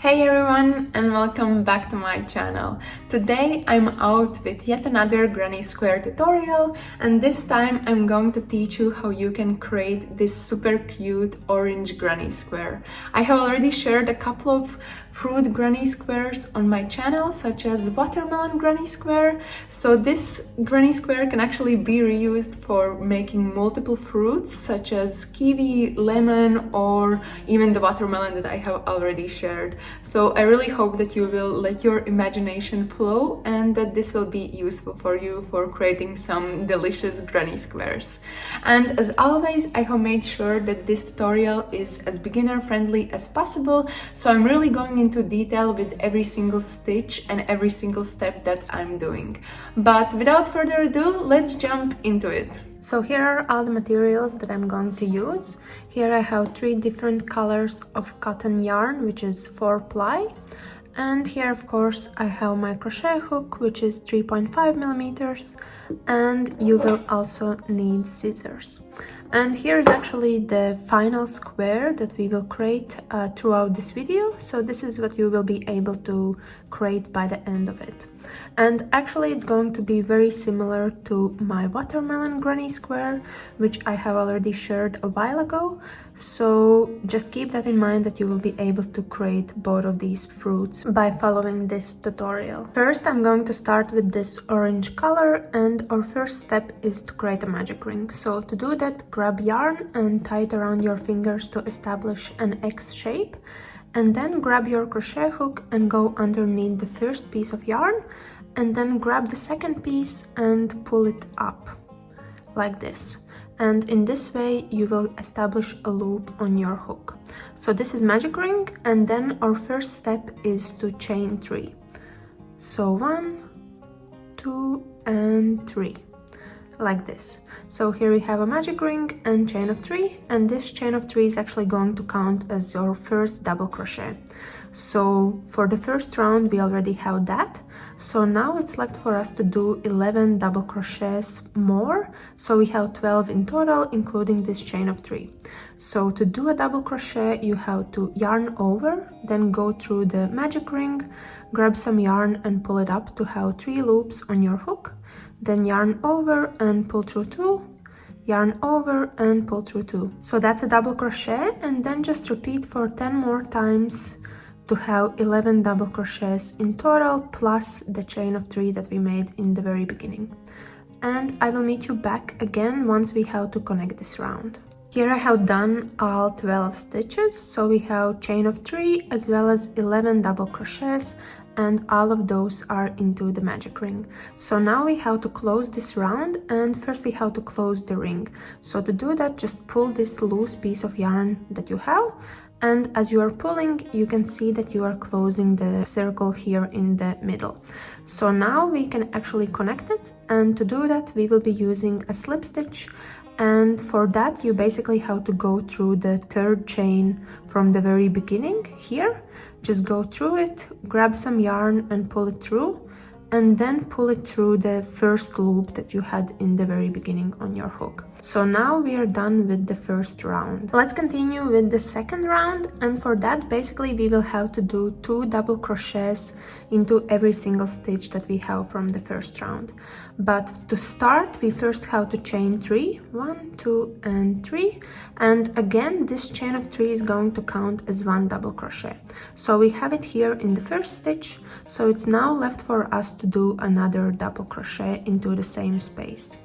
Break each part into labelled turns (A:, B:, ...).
A: Hey everyone, and welcome back to my channel. Today I'm out with yet another granny square tutorial, and this time I'm going to teach you how you can create this super cute orange granny square. I have already shared a couple of fruit granny squares on my channel, such as watermelon granny square. So this granny square can actually be reused for making multiple fruits such as kiwi, lemon, or even the watermelon that I have already shared. So I really hope that you will let your imagination flow and that this will be useful for you for creating some delicious granny squares. And as always, I have made sure that this tutorial is as beginner friendly as possible, so I'm really going into detail with every single stitch and every single step that I'm doing. But without further ado, let's jump into it. So here are all the materials that I'm going to use. Here I have 3 different colors of cotton yarn, which is 4-ply. And here, of course, I have my crochet hook, which is 3.5 millimeters. And you will also need scissors. And here is actually the final square that we will create throughout this video. So this is what you will be able to create by the end of it. And actually it's going to be very similar to my watermelon granny square, which I have already shared a while ago. So just keep that in mind that you will be able to create both of these fruits by following this tutorial. First, I'm going to start with this orange color, and our first step is to create a magic ring. So to do that, grab yarn and tie it around your fingers to establish an X shape. And then grab your crochet hook and go underneath the first piece of yarn, and then grab the second piece and pull it up like this. And in this way you will establish a loop on your hook. So this is magic ring, and then our first step is to chain 3. So 1, 2 and 3 like this. So here we have a magic ring and chain of 3, and this chain of 3 is actually going to count as your first double crochet. So for the first round we already have that, so now it's left for us to do 11 double crochets more, so we have 12 in total, including this chain of 3. So to do a double crochet you have to yarn over, then go through the magic ring, grab some yarn and pull it up to have 3 loops on your hook, then yarn over and pull through 2, yarn over and pull through 2. So that's a double crochet, and then just repeat for 10 more times to have 11 double crochets in total, plus the chain of 3 that we made in the very beginning. And I will meet you back again once we have to connect this round. Here I have done all 12 stitches, so we have chain of 3 as well as 11 double crochets, and all of those are into the magic ring. So now we have to close this round, and first we have to close the ring. So to do that, just pull this loose piece of yarn that you have, and as you are pulling you can see that you are closing the circle here in the middle. So now we can actually connect it, and to do that we will be using a slip stitch. And for that you basically have to go through the 3rd chain from the very beginning here. Just go through it, grab some yarn and pull it through, and then pull it through the first loop that you had in the very beginning on your hook. So now we are done with the first round. Let's continue with the second round, and for that basically we will have to do 2 double crochets into every single stitch that we have from the first round. But to start we first have to chain 3, 1, 2 and 3, and again this chain of 3 is going to count as 1 double crochet. So we have it here in the first stitch, so it's now left for us to do another double crochet into the same space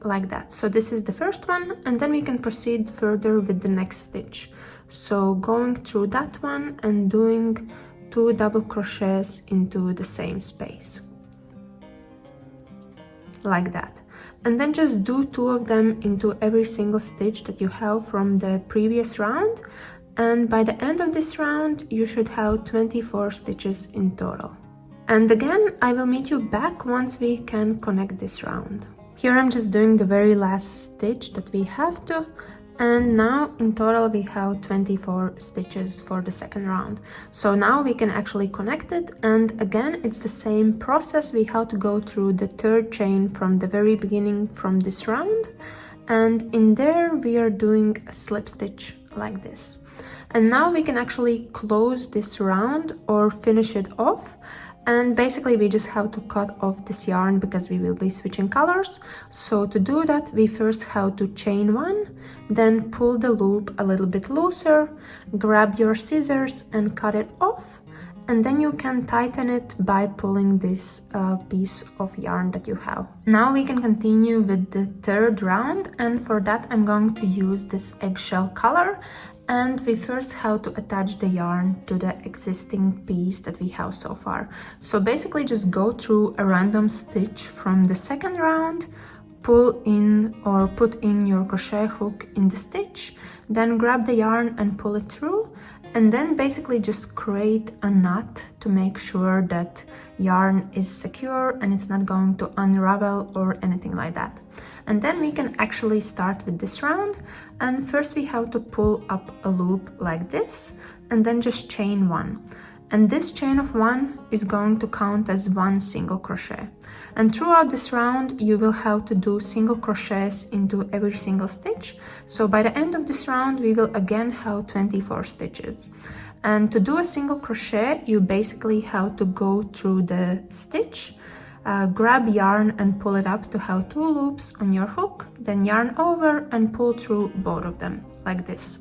A: like that. So this is the first one, and then we can proceed further with the next stitch. So going through that one and doing 2 double crochets into the same space like that, and then just do 2 of them into every single stitch that you have from the previous round, and by the end of this round you should have 24 stitches in total. And again I will meet you back once we can connect this round. Here I'm just doing the very last stitch that we have to, and now in total we have 24 stitches for the second round. So now we can actually connect it, and again it's the same process. We have to go through the 3rd chain from the very beginning from this round, and in there we are doing a slip stitch like this. And now we can actually close this round or finish it off. And basically we just have to cut off this yarn because we will be switching colors. So to do that, we first have to chain one, then pull the loop a little bit looser, grab your scissors and cut it off. And then you can tighten it by pulling this piece of yarn that you have. Now we can continue with the third round, and for that I'm going to use this eggshell color. And we first have to attach the yarn to the existing piece that we have so far. So basically just go through a random stitch from the second round, pull in or put in your crochet hook in the stitch, then grab the yarn and pull it through, and then basically just create a knot to make sure that yarn is secure and it's not going to unravel or anything like that. And then we can actually start with this round, and first we have to pull up a loop like this and then just chain one. And this chain of one is going to count as one single crochet. And throughout this round you will have to do single crochets into every single stitch. So by the end of this round we will again have 24 stitches. And to do a single crochet you basically have to go through the stitch, grab yarn and pull it up to have two loops on your hook, then yarn over and pull through both of them like this.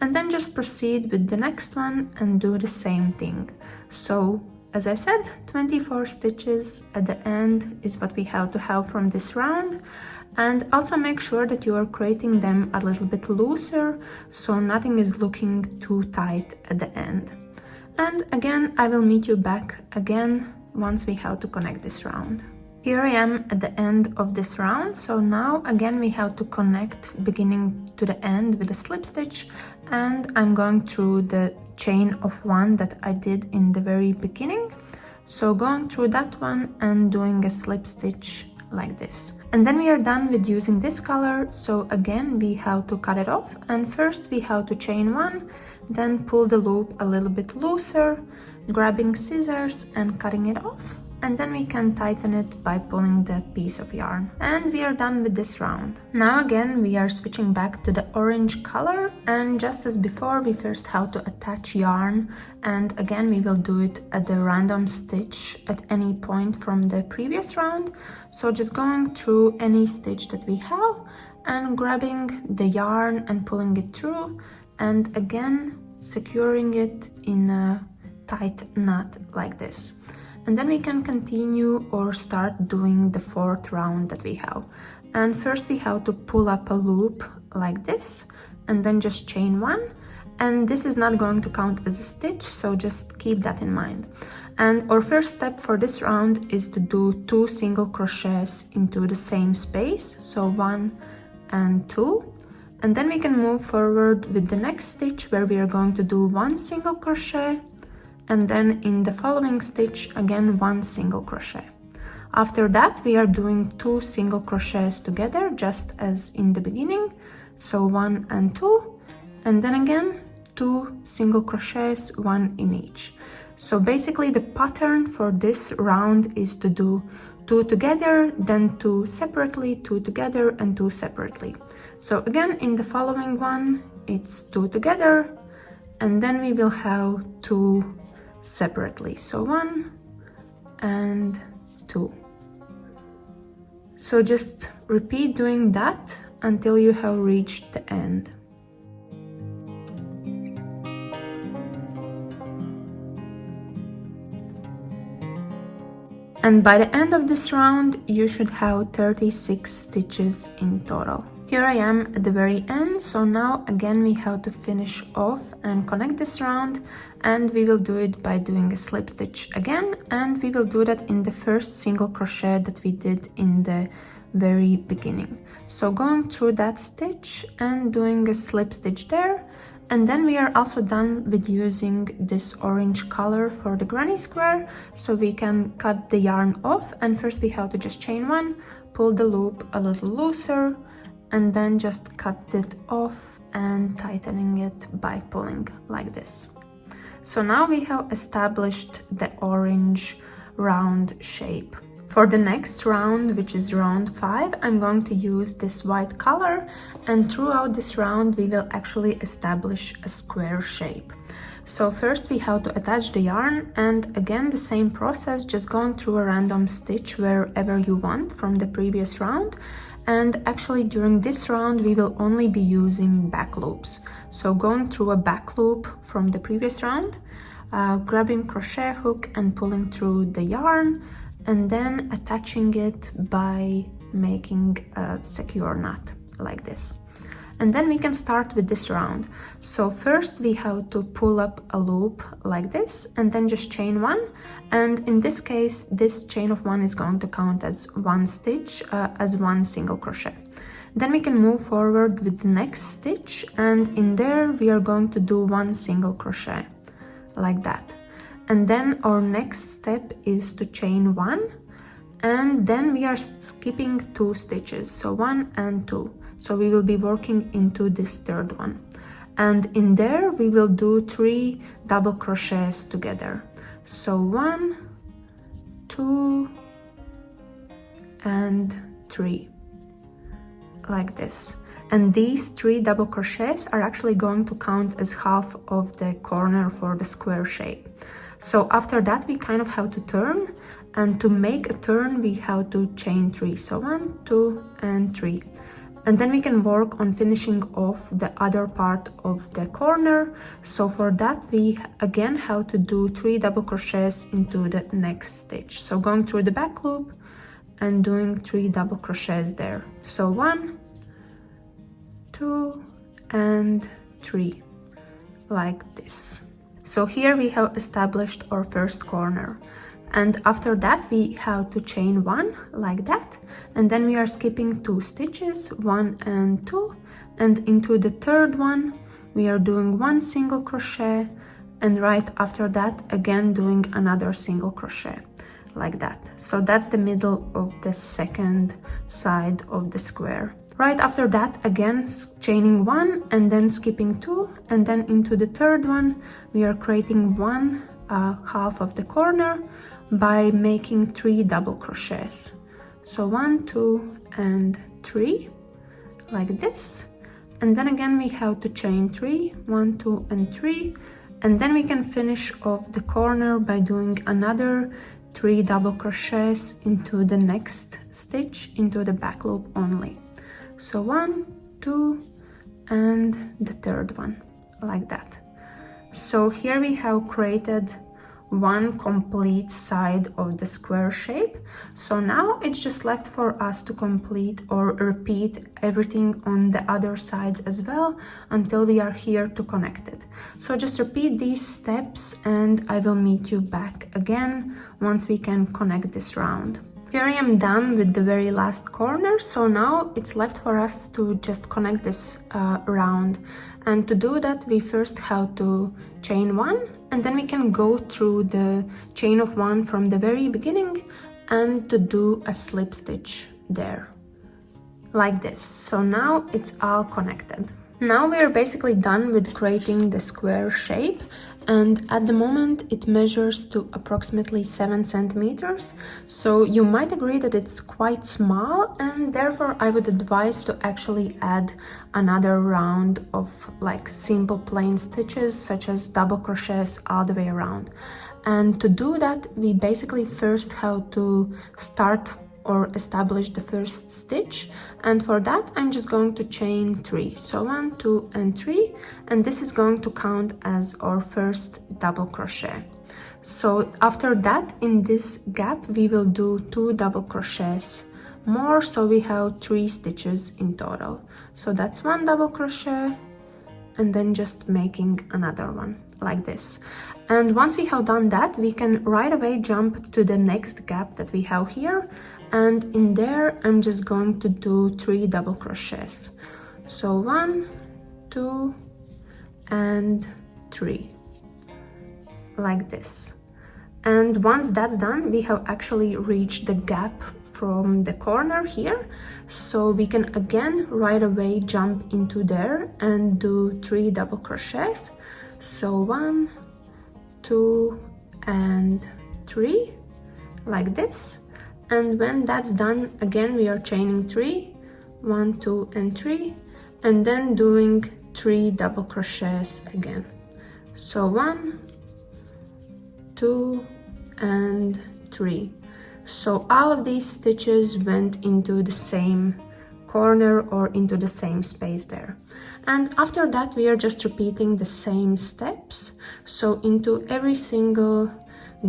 A: And then just proceed with the next one and do the same thing. So as I said, 24 stitches at the end is what we have to have from this round. And also make sure that you are creating them a little bit looser so nothing is looking too tight at the end. And again, I will meet you back again once we have to connect this round. Here I am at the end of this round. So now again we have to connect beginning to the end with a slip stitch, and I'm going through the chain of one that I did in the very beginning. So going through that one and doing a slip stitch like this. And then we are done with using this color. So again we have to cut it off, and first we have to chain one, then pull the loop a little bit looser, grabbing scissors and cutting it off, and then we can tighten it by pulling the piece of yarn. And we are done with this round. Now again we are switching back to the orange color, and just as before we first have to attach yarn, and again we will do it at the random stitch at any point from the previous round. So just going through any stitch that we have and grabbing the yarn and pulling it through, and again securing it in a tight knot like this. And then we can continue or start doing the fourth round that we have. And first we have to pull up a loop like this and then just chain one. And this is not going to count as a stitch, so just keep that in mind. And our first step for this round is to do 2 single crochets into the same space, so 1 and 2. And then we can move forward with the next stitch where we are going to do 1 single crochet, and then in the following stitch again 1 single crochet. After that we are doing 2 single crochets together just as in the beginning, so 1 and 2, and then again 2 single crochets, 1 in each. So basically the pattern for this round is to do 2 together, then 2 separately, 2 together and 2 separately. So again in the following one it's 2 together, and then we will have 2 separately, so 1 and 2. So just repeat doing that until you have reached the end. And by the end of this round you should have 36 stitches in total. Here I am at the very end, so now again we have to finish off and connect this round, and we will do it by doing a slip stitch again, and we will do that in the first single crochet that we did in the very beginning. So going through that stitch and doing a slip stitch there, and then we are also done with using this orange color for the granny square, so we can cut the yarn off. And first we have to just chain one, pull the loop a little looser, and then just cut it off and tightening it by pulling like this. So now we have established the orange round shape. For the next round, which is round 5, I'm going to use this white color, and throughout this round we will actually establish a square shape. So first we have to attach the yarn, and again the same process, just going through a random stitch wherever you want from the previous round. And actually during this round we will only be using back loops. So going through a back loop from the previous round, grabbing crochet hook and pulling through the yarn, and then attaching it by making a secure knot like this. And then we can start with this round. So first we have to pull up a loop like this, and then just chain 1. And in this case, this chain of 1 is going to count as 1 stitch, as 1 single crochet. Then we can move forward with the next stitch, and in there we are going to do 1 single crochet like that. And then our next step is to chain 1, and then we are skipping 2 stitches, so 1 and 2. So we will be working into this third one, and in there we will do 3 double crochets together. So 1, 2 and 3 like this. And these 3 double crochets are actually going to count as half of the corner for the square shape. So after that we kind of have to turn, and to make a turn we have to chain 3. So 1, 2 and 3. And then we can work on finishing off the other part of the corner. So for that we again have to do 3 double crochets into the next stitch. So going through the back loop and doing 3 double crochets there. So 1, 2 and 3 like this. So here we have established our first corner, and after that we have to chain 1 like that, and then we are skipping 2 stitches, 1 and 2, and into the third one we are doing 1 single crochet, and right after that again doing another single crochet like that. So that's the middle of the second side of the square. Right after that again chaining 1 and then skipping 2, and then into the third one we are creating 1 half of the corner by making 3 double crochets. So 1, 2 and 3 like this, and then again we have to chain 3, 1, 2 and 3, and then we can finish off the corner by doing another 3 double crochets into the next stitch into the back loop only. So 1, 2 and the third one like that. So here we have created 1 complete side of the square shape. So now it's just left for us to complete or repeat everything on the other sides as well until we are here to connect it. So just repeat these steps and I will meet you back again once we can connect this round. Here I am done with the very last corner, so now it's left for us to just connect this round. And to do that we first have to chain 1, and then we can go through the chain of 1 from the very beginning and to do a slip stitch there like this. So now it's all connected. Now we are basically done with creating the square shape, and at the moment it measures to approximately 7 centimeters. So you might agree that it's quite small, and therefore I would advise to actually add another round of like simple plain stitches such as double crochets all the way around. And to do that we basically first have to start or establish the first stitch, and for that I'm just going to chain 3. So 1, 2 and 3, and this is going to count as our first double crochet. So after that in this gap we will do 2 double crochets more, so we have 3 stitches in total. So that's 1 double crochet and then just making another one like this. And once we have done that we can right away jump to the next gap that we have here, and in there I'm just going to do 3 double crochets. So 1, 2 and 3 like this. And once that's done we have actually reached the gap from the corner here, so we can again right away jump into there and do 3 double crochets. So 1, 2 and 3 like this. And when that's done, again we are chaining 3, 1, 2 and 3, and then doing 3 double crochets again. So 1, 2 and 3. So all of these stitches went into the same corner or into the same space there. And after that we are just repeating the same steps. So into every single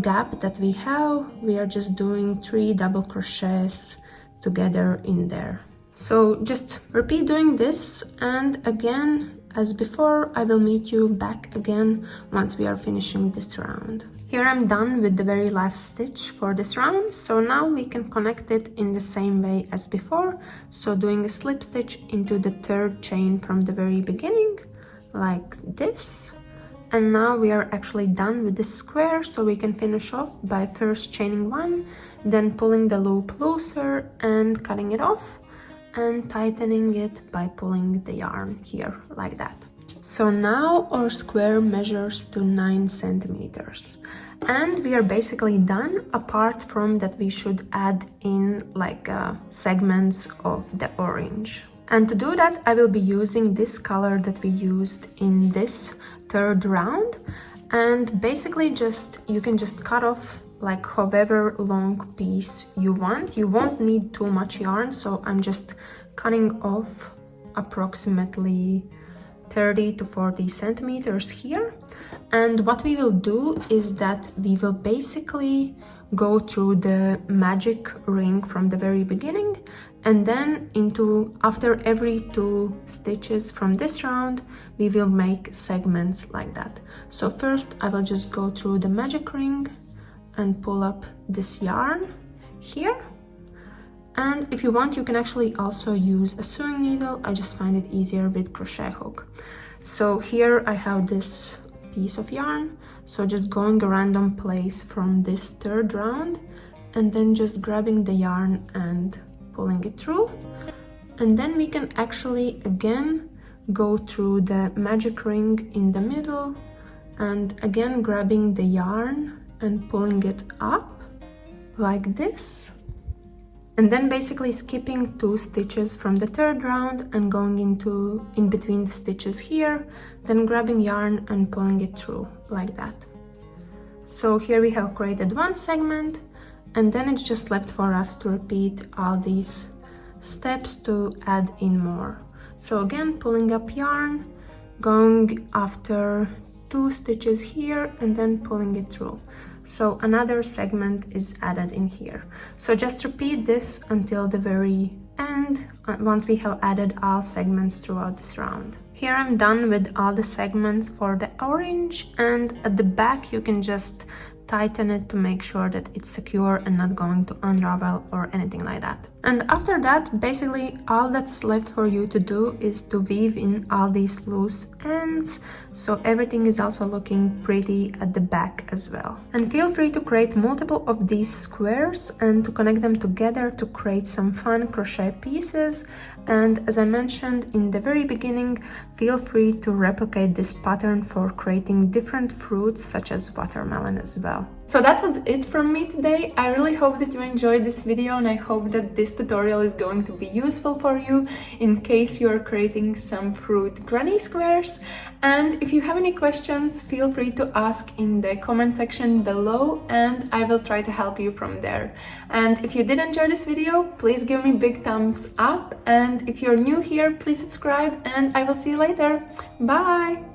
A: gap that we have, we are just doing 3 double crochets together in there. So just repeat doing this, and again as before I will meet you back again once we are finishing this round. Here I'm done with the very last stitch for this round, so now we can connect it in the same way as before. So doing a slip stitch into the 3rd chain from the very beginning, like this. And now we are actually done with this square, so we can finish off by first chaining 1, then pulling the loop looser and cutting it off, and tightening it by pulling the yarn here, like that. So now our square measures to 9 centimeters. And we are basically done, apart from that we should add in like segments of the orange. And to do that, I will be using this color that we used in this 3rd round. And basically you can just cut off like however long piece you want. You won't need too much yarn, so I'm just cutting off approximately 30 to 40 centimeters here. And what we will do is that we will basically go through the magic ring from the very beginning, and then after every 2 stitches from this round we will make segments like that. So first I will just go through the magic ring and pull up this yarn here. And if you want, you can actually also use a sewing needle. I just find it easier with crochet hook. So here I have this piece of yarn, so just going a random place from this 3rd round and then just grabbing the yarn and pulling it through. And then we can actually again go through the magic ring in the middle and again grabbing the yarn and pulling it up like this, and then basically skipping 2 stitches from the 3rd round and going in between the stitches here, then grabbing yarn and pulling it through like that. So here we have created 1 segment, and then it's just left for us to repeat all these steps to add in more. So again, pulling up yarn, going after 2 stitches here and then pulling it through. So another segment is added in here. So just repeat this until the very end, once we have added all segments throughout this round. Here I'm done with all the segments for the orange, and at the back you can just tighten it to make sure that it's secure and not going to unravel or anything like that. And after that, basically all that's left for you to do is to weave in all these loose ends, so everything is also looking pretty at the back as well. And feel free to create multiple of these squares and to connect them together to create some fun crochet pieces. And as I mentioned in the very beginning, feel free to replicate this pattern for creating different fruits such as watermelon as well. So that was it from me today. I really hope that you enjoyed this video, and I hope that this tutorial is going to be useful for you in case you are creating some fruit granny squares. And if you have any questions, feel free to ask in the comment section below and I will try to help you from there. And if you did enjoy this video, please give me big thumbs up, and if you're new here, please subscribe, and I will see you later. Bye!